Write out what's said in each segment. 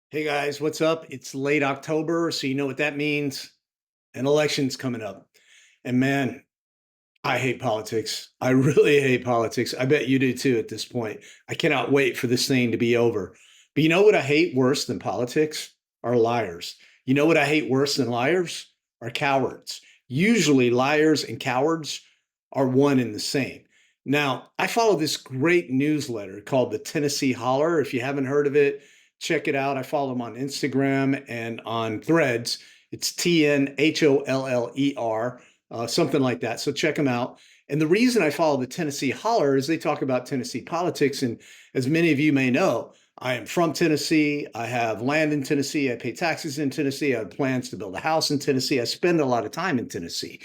Hey guys, what's up? It's late October, so you know what that means. An election's coming up. And man, I hate politics. I really hate politics. I bet you do too at this point. I cannot wait for this thing to be over. But you know what I hate worse than politics? Are liars. You know what I hate worse than liars? Are cowards. Usually, liars and cowards are one and the same. Now, I follow this great newsletter called the Tennessee Holler. If you haven't heard of it, check it out. I follow them on Instagram and on Threads. It's TNHOLLER, something like that. So check them out. And the reason I follow the Tennessee Holler is they talk about Tennessee politics. And as many of you may know, I am from Tennessee. I have land in Tennessee. I pay taxes in Tennessee. I have plans to build a house in Tennessee. I spend a lot of time in Tennessee.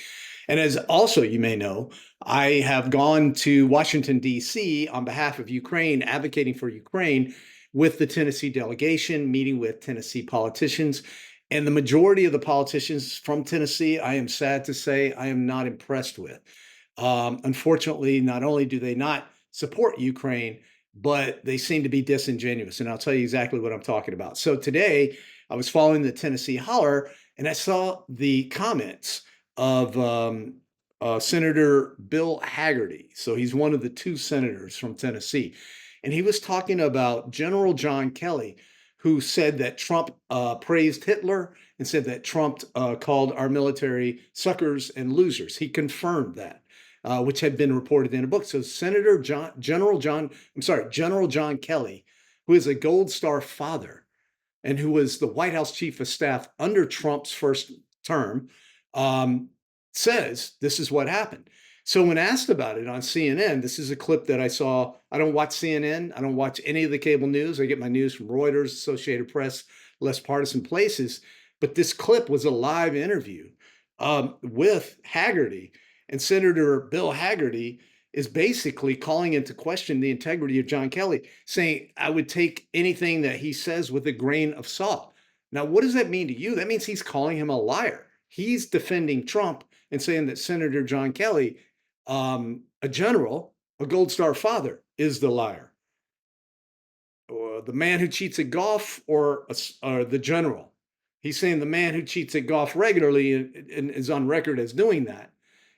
And as also you may know, I have gone to Washington, D.C. on behalf of Ukraine, advocating for Ukraine with the Tennessee delegation, meeting with Tennessee politicians. And the majority of the politicians from Tennessee, I am sad to say, I am not impressed with. Unfortunately, not only do they not support Ukraine, but they seem to be disingenuous. And I'll tell you exactly what I'm talking about. So today, I was following the Tennessee Holler, and I saw the comments of Senator Bill Hagerty. So he's one of the two senators from Tennessee. And he was talking about General John Kelly, who said that Trump praised Hitler and said that Trump called our military suckers and losers. He confirmed that, which had been reported in a book. So General John Kelly, who is a Gold Star father and who was the White House chief of staff under Trump's first term, um, says this is what happened. So when asked about it on CNN, this is a clip that I saw. I don't watch CNN. I don't watch any of the cable news. I get my news from Reuters, Associated Press, less partisan places. But this clip was a live interview with Haggerty. And Senator Bill Hagerty is basically calling into question the integrity of John Kelly, saying, I would take anything that he says with a grain of salt. Now, what does that mean to you? That means he's calling him a liar. He's defending Trump and saying that Senator John Kelly, a general, a Gold Star father, is the liar. Or the man who cheats at golf, or the general. He's saying the man who cheats at golf regularly and is on record as doing that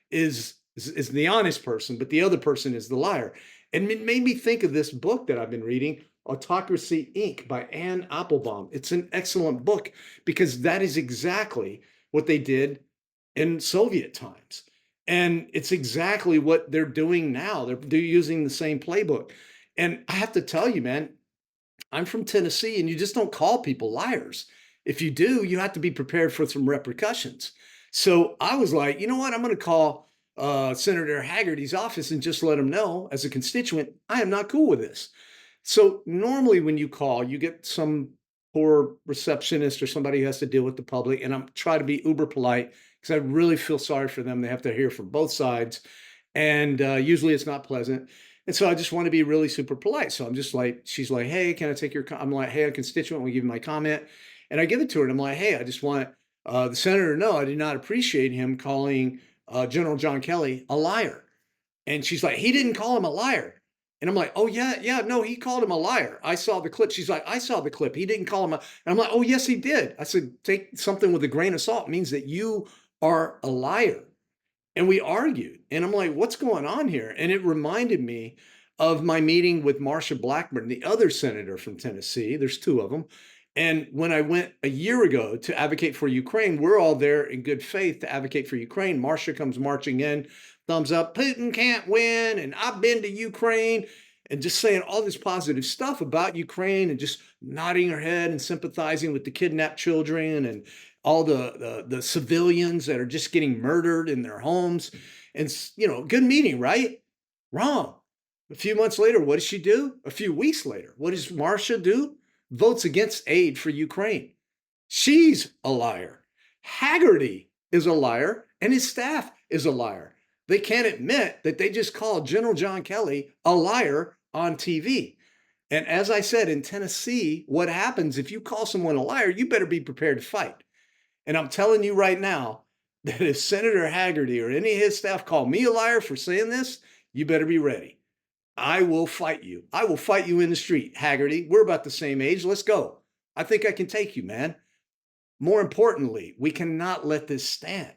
is the honest person, but the other person is the liar. And it made me think of this book that I've been reading, Autocracy Inc. by Anne Applebaum. It's an excellent book because that is exactly what they did in Soviet times. And it's exactly what they're doing now. They're using the same playbook. And I have to tell you, man, I'm from Tennessee, and you just don't call people liars. If you do, you have to be prepared for some repercussions. So I was like, you know what? I'm going to call Senator Haggerty's office and just let him know, as a constituent, I am not cool with this. So normally when you call, you get some poor receptionist or somebody who has to deal with the public, and I'm trying to be uber polite because I really feel sorry for them. They have to hear from both sides, and usually it's not pleasant. And so I just want to be really super polite. So I'm just like, she's like, hey, can I take your? I'm like, hey, a constituent, will give you my comment, and I give it to her, and I'm like, hey, I just want the senator to know I did not appreciate him calling General John Kelly a liar. And she's like, he didn't call him a liar. And I'm like, oh, yeah, yeah, no, he called him a liar. I saw the clip. She's like, I saw the clip. He didn't call him a. And I'm like, oh, yes, he did. I said, take something with a grain of salt means that you are a liar. And we argued. And I'm like, what's going on here? And it reminded me of my meeting with Marsha Blackburn, the other senator from Tennessee. There's two of them. And when I went a year ago to advocate for Ukraine, we're all there in good faith to advocate for Ukraine. Marsha comes marching in, thumbs up, Putin can't win, and I've been to Ukraine, and just saying all this positive stuff about Ukraine and just nodding her head and sympathizing with the kidnapped children and all the civilians that are just getting murdered in their homes. And, good meeting, right? Wrong. A few months later, what does she do? A few weeks later, what does Marsha do? Votes against aid for Ukraine. She's a liar. Haggerty is a liar, and his staff is a liar. They can't admit that they just called General John Kelly a liar on TV. And as I said, in Tennessee, what happens if you call someone a liar, you better be prepared to fight. And I'm telling you right now that if Senator Haggerty or any of his staff call me a liar for saying this, you better be ready. I will fight you. I will fight you in the street, Haggerty. We're about the same age. Let's go. I think I can take you, man. More importantly, we cannot let this stand.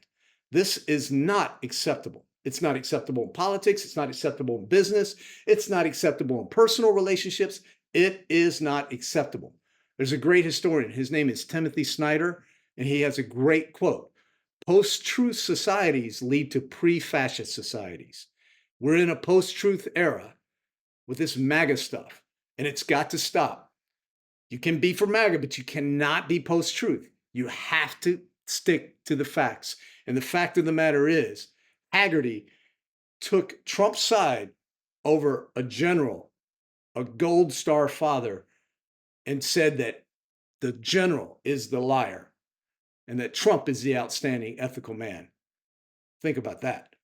This is not acceptable. It's not acceptable in politics. It's not acceptable in business. It's not acceptable in personal relationships. It is not acceptable. There's a great historian. His name is Timothy Snyder, and he has a great quote. Post-truth societies lead to pre-fascist societies. We're in a post-truth era with this MAGA stuff, and it's got to stop. You can be for MAGA, but you cannot be post-truth. You have to stick to the facts. And the fact of the matter is, Haggerty took Trump's side over a general, a Gold Star father, and said that the general is the liar and that Trump is the outstanding ethical man. Think about that.